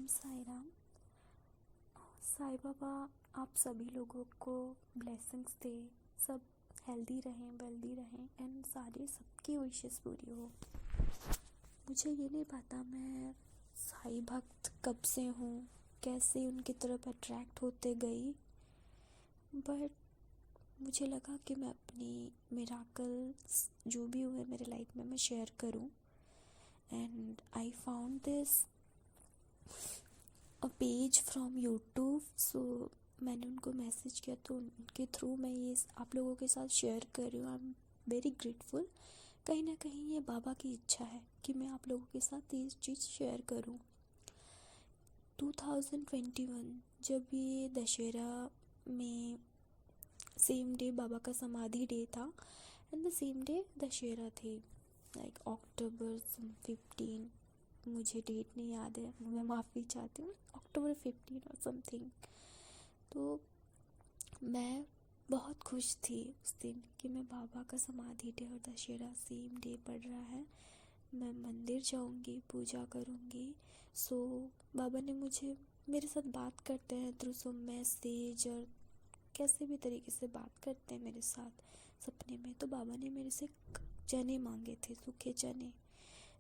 ओम साई राम। साईं बाबा आप सभी लोगों को ब्लेसिंग्स दे, सब हेल्दी रहें, वेल्दी रहें एंड सारी सबकी विशेस पूरी हो। मुझे ये नहीं पता मैं साईं भक्त कब से हूँ, कैसे उनकी तरफ अट्रैक्ट होते गई, बट मुझे लगा कि मैं अपनी मिराकल्स जो भी हुए मेरे लाइफ में मैं शेयर करूँ। And I found this a page from YouTube, so मैंने उनको मैसेज किया तो उनके थ्रू मैं ये आप लोगों के साथ शेयर कर रही हूँ। I am very grateful. कहीं ना कहीं ये बाबा की इच्छा है कि मैं आप लोगों के साथ ये चीज़ शेयर करूँ। 2021 जब ये दशहरा में सेम डे बाबा का समाधि डे था and the same day Dussehra थी, लाइक अक्टूबर 15, मुझे डेट नहीं याद है, मैं माफ़ी चाहती हूँ, अक्टूबर 15 और समथिंग। तो मैं बहुत खुश थी उस दिन कि मैं बाबा का समाधि डे और दशहरा सेम डे पड़ रहा है, मैं मंदिर जाऊंगी, पूजा करूंगी। सो बाबा ने मुझे मेरे साथ बात करते हैं थ्रू सम मैसेज और कैसे भी तरीके से बात करते हैं मेरे साथ सपने में। तो बाबा ने मेरे से चने मांगे थे, सूखे चने।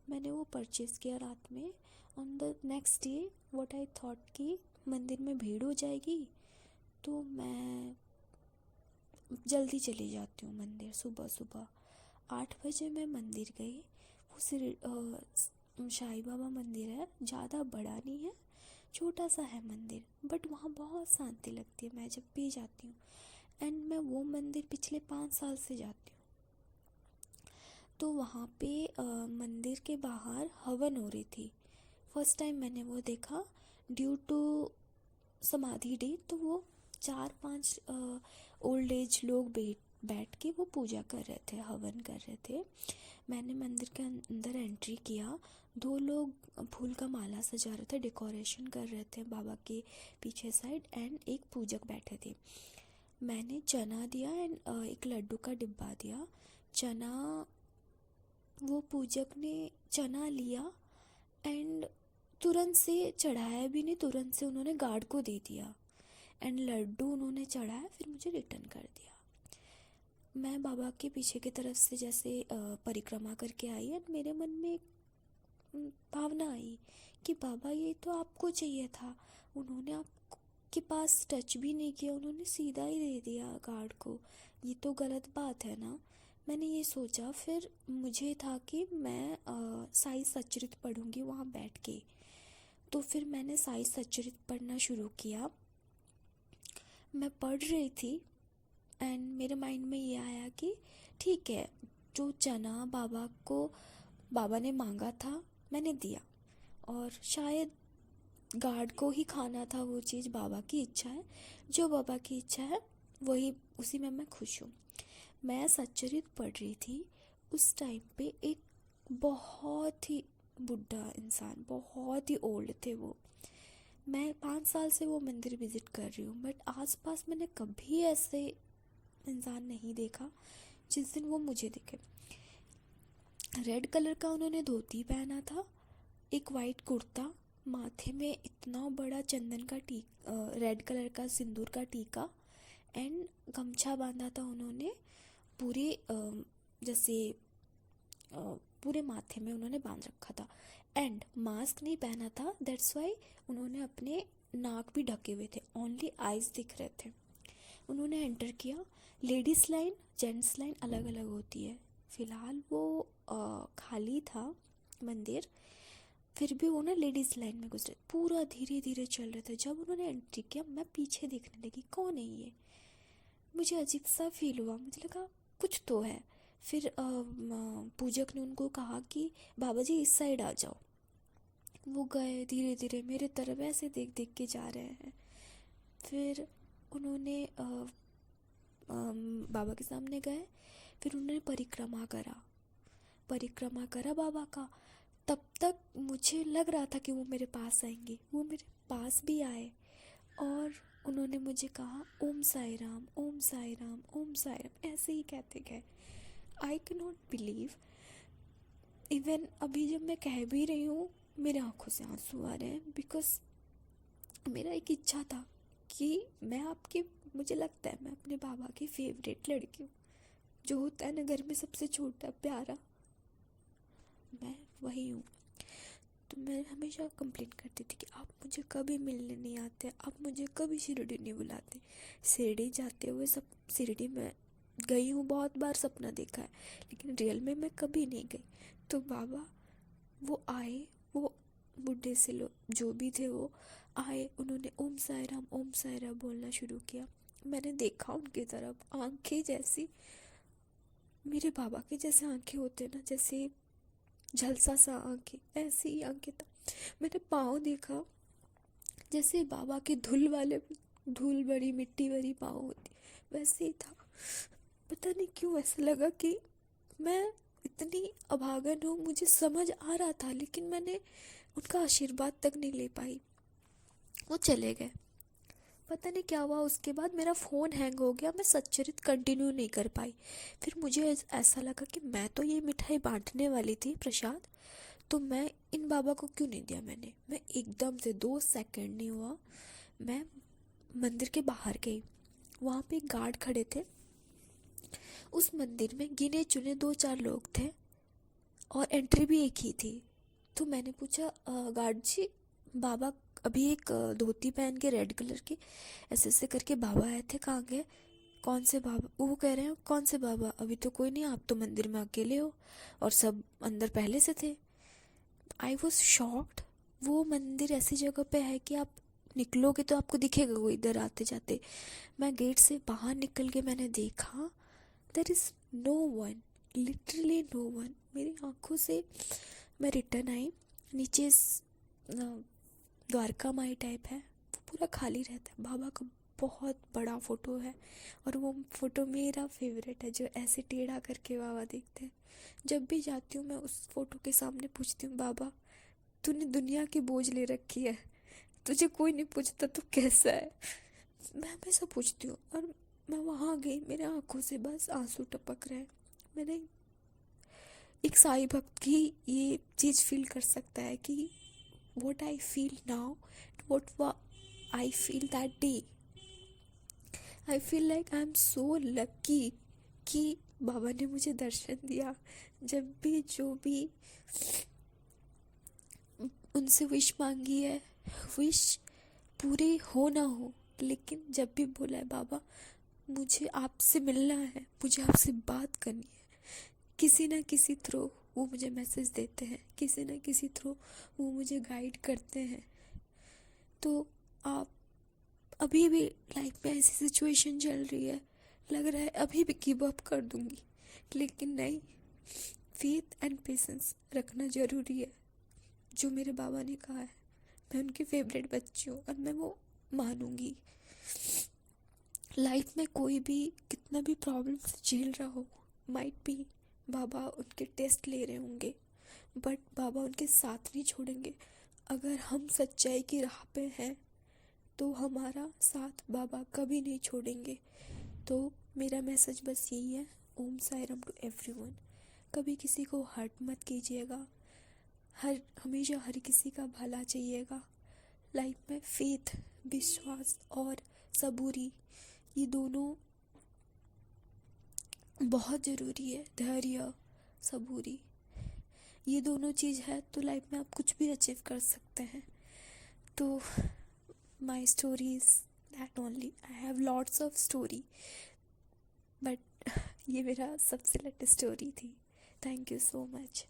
मैंने वो परचेज़ किया रात में। On the next day what I thought कि मंदिर में भीड़ हो जाएगी तो मैं जल्दी चली जाती हूँ मंदिर। सुबह सुबह 8 बजे मैं मंदिर गई। वो साईं बाबा मंदिर है, ज़्यादा बड़ा नहीं है, छोटा सा है मंदिर, बट वहाँ बहुत शांति लगती है मैं जब भी जाती हूँ। एंड मैं वो मंदिर पिछले 5 साल से जाती हूँ। तो वहाँ पे मंदिर के बाहर हवन हो रही थी। फर्स्ट टाइम मैंने वो देखा ड्यू टू समाधि डे। तो वो 4-5 ओल्ड एज लोग बैठ के वो पूजा कर रहे थे, हवन कर रहे थे। मैंने मंदिर के अंदर एंट्री किया। 2 लोग फूल का माला सजा रहे थे, डेकोरेशन कर रहे थे बाबा के पीछे साइड, एंड एक पूजक बैठे थे। मैंने चना दिया एंड एक लड्डू का डिब्बा दिया। चना, वो पूजक ने चना लिया एंड तुरंत से चढ़ाया भी नहीं, तुरंत से उन्होंने गार्ड को दे दिया एंड लड्डू उन्होंने चढ़ाया, फिर मुझे रिटर्न कर दिया। मैं बाबा के पीछे की तरफ से जैसे परिक्रमा करके आई एंड मेरे मन में एक भावना आई कि बाबा ये तो आपको चाहिए था, उन्होंने आपके पास टच भी नहीं किया, उन्होंने सीधा ही दे दिया गार्ड को, ये तो गलत बात है ना। मैंने ये सोचा। फिर मुझे था कि मैं साई सच्चरित पढ़ूंगी वहाँ बैठ के। तो फिर मैंने साई सच्चरित पढ़ना शुरू किया। मैं पढ़ रही थी एंड मेरे माइंड में ये आया कि ठीक है, जो चना बाबा ने मांगा था मैंने दिया, और शायद गार्ड को ही खाना था वो चीज़। बाबा की इच्छा है, जो बाबा की इच्छा है वही, उसी में मैं खुश हूँ। मैं सच्चरित पढ़ रही थी। उस टाइम पे एक बहुत ही बुढ़ा इंसान, बहुत ही ओल्ड थे वो। मैं 5 साल से वो मंदिर विज़िट कर रही हूँ, बट आसपास मैंने कभी ऐसे इंसान नहीं देखा जिस दिन वो मुझे दिखे। रेड कलर का उन्होंने धोती पहना था, एक वाइट कुर्ता, माथे में इतना बड़ा चंदन का रेड कलर का सिंदूर का टीका एंड गमछा बांधा था उन्होंने पूरे जैसे पूरे माथे में उन्होंने बांध रखा था एंड मास्क नहीं पहना था। दैट्स वाई उन्होंने अपने नाक भी ढके हुए थे, ओनली आइज दिख रहे थे। उन्होंने एंटर किया। लेडीज़ लाइन जेंट्स लाइन अलग अलग होती है, फ़िलहाल वो खाली था मंदिर, फिर भी वो ना लेडीज़ लाइन में गुजरे, पूरा धीरे धीरे चल रहे थे। जब उन्होंने एंट्री किया मैं पीछे देखने लगी कौन है ये, मुझे अजीब सा फील हुआ, मुझे लगा कुछ तो है। फिर पूजक ने उनको कहा कि बाबा जी इस साइड आ जाओ। वो गए, धीरे धीरे मेरे तरफ ऐसे देख देख के जा रहे हैं। फिर उन्होंने बाबा के सामने गए, फिर उन्होंने परिक्रमा करा बाबा का। तब तक मुझे लग रहा था कि वो मेरे पास आएंगे, वो मेरे पास भी आए और उन्होंने मुझे कहा ओम साई राम, ओम साई राम, ओम साई राम, ऐसे ही कहते गए। I can not believe, even अभी जब मैं कह भी रही हूँ मेरे आंखों से आंसू आ रहे हैं, बिकॉज मेरा एक इच्छा था कि मैं आपके, मुझे लगता है मैं अपने बाबा की फेवरेट लड़की हूँ, जो होता है ना घर में सबसे छोटा प्यारा, मैं वही हूँ। तो मैं हमेशा कंप्लेन करती थी कि आप मुझे कभी मिलने नहीं आते, आप मुझे कभी शिरडी नहीं बुलाते। शिरडी जाते हुए सब, शिरडी में गई हूँ बहुत बार, सपना देखा है, लेकिन रियल में मैं कभी नहीं गई। तो बाबा वो आए, वो बुढ़े से लोग जो भी थे वो आए, उन्होंने ओम साई राम बोलना शुरू किया। मैंने देखा उनकी तरफ, आंखें जैसी मेरे बाबा के जैसे आंखें होते ना, जैसे झलसा सा आंखें, ऐसी ही आंखें था। मैंने पाँव देखा, जैसे बाबा के धूल भरी मिट्टी भरी पाँव होती, वैसे ही था। पता नहीं क्यों ऐसा लगा कि मैं इतनी अभागन हूँ, मुझे समझ आ रहा था, लेकिन मैंने उनका आशीर्वाद तक नहीं ले पाई। वो चले गए, पता नहीं क्या हुआ। उसके बाद मेरा फ़ोन हैंग हो गया, मैं सच्चरित कंटिन्यू नहीं कर पाई। फिर मुझे ऐसा लगा कि मैं तो ये मिठाई बांटने वाली थी, प्रसाद, तो मैं इन बाबा को क्यों नहीं दिया। मैं एकदम से 2 सेकंड नहीं हुआ, मैं मंदिर के बाहर गई। वहाँ पे एक गार्ड खड़े थे। उस मंदिर में गिने चुने 2-4 लोग थे और एंट्री भी एक ही थी। तो मैंने पूछा, गार्ड जी, बाबा अभी एक धोती पहन के रेड कलर की ऐसे ऐसे करके बाबा आए थे, कहाँ गए, कौन से बाबा। वो कह रहे हैं कौन से बाबा, अभी तो कोई नहीं, आप तो मंदिर में अकेले हो और सब अंदर पहले से थे। I was shocked. वो मंदिर ऐसी जगह पे है कि आप निकलोगे तो आपको दिखेगा वो इधर आते जाते। मैं गेट से बाहर निकल के मैंने देखा, there is no one, literally no one. मेरी आंखों से मैं रिटर्न आई। नीचे द्वारका माई टाइप है, वो पूरा खाली रहता है। बाबा का बहुत बड़ा फ़ोटो है और वो फ़ोटो मेरा फेवरेट है, जो ऐसे टेढ़ा करके बाबा देखते हैं। जब भी जाती हूँ मैं उस फ़ोटो के सामने पूछती हूँ, बाबा तूने दुनिया की बोझ ले रखी है, तुझे कोई नहीं पूछता तो कैसा है। मैं हमेशा पूछती हूँ। और मैं वहाँ गई, मेरे आंखों से बस आंसू टपक रहे हैं। मैंने, एक साई भक्त की ये चीज़ फील कर सकता है कि what I feel now, I feel that day. I feel like I'm so lucky कि बाबा ने मुझे दर्शन दिया। जब भी जो भी उनसे विश मांगी है, विश पूरी हो ना हो, लेकिन जब भी बोला है बाबा मुझे आपसे मिलना है, मुझे आपसे बात करनी है, किसी ना किसी थ्रू वो मुझे मैसेज देते हैं, किसी ना किसी थ्रू वो मुझे गाइड करते हैं। तो आप अभी भी लाइफ में ऐसी सिचुएशन चल रही है, लग रहा है अभी भी गिव अप कर दूंगी, लेकिन नहीं, फेथ एंड पेशेंस रखना ज़रूरी है। जो मेरे बाबा ने कहा है, मैं उनकी फेवरेट बच्ची हूँ और मैं वो मानूंगी। लाइफ में कोई भी कितना भी प्रॉब्लम्स झेल रहा हो, माइट भी बाबा उनके टेस्ट ले रहे होंगे, बट बाबा उनके साथ नहीं छोड़ेंगे। अगर हम सच्चाई की राह पे हैं तो हमारा साथ बाबा कभी नहीं छोड़ेंगे। तो मेरा मैसेज बस यही है, ओम साई राम टू एवरीवन। कभी किसी को हर्ट मत कीजिएगा, हमेशा हर किसी का भला चाहिएगा। लाइफ में फेथ, विश्वास और सबूरी, ये दोनों बहुत ज़रूरी है। धैर्य, सबूरी, ये दोनों चीज़ है तो लाइफ में आप कुछ भी अचीव कर सकते हैं। तो my stories that only, I have lots of story, but ये मेरा सबसे लेटेस्ट स्टोरी थी। Thank you so much.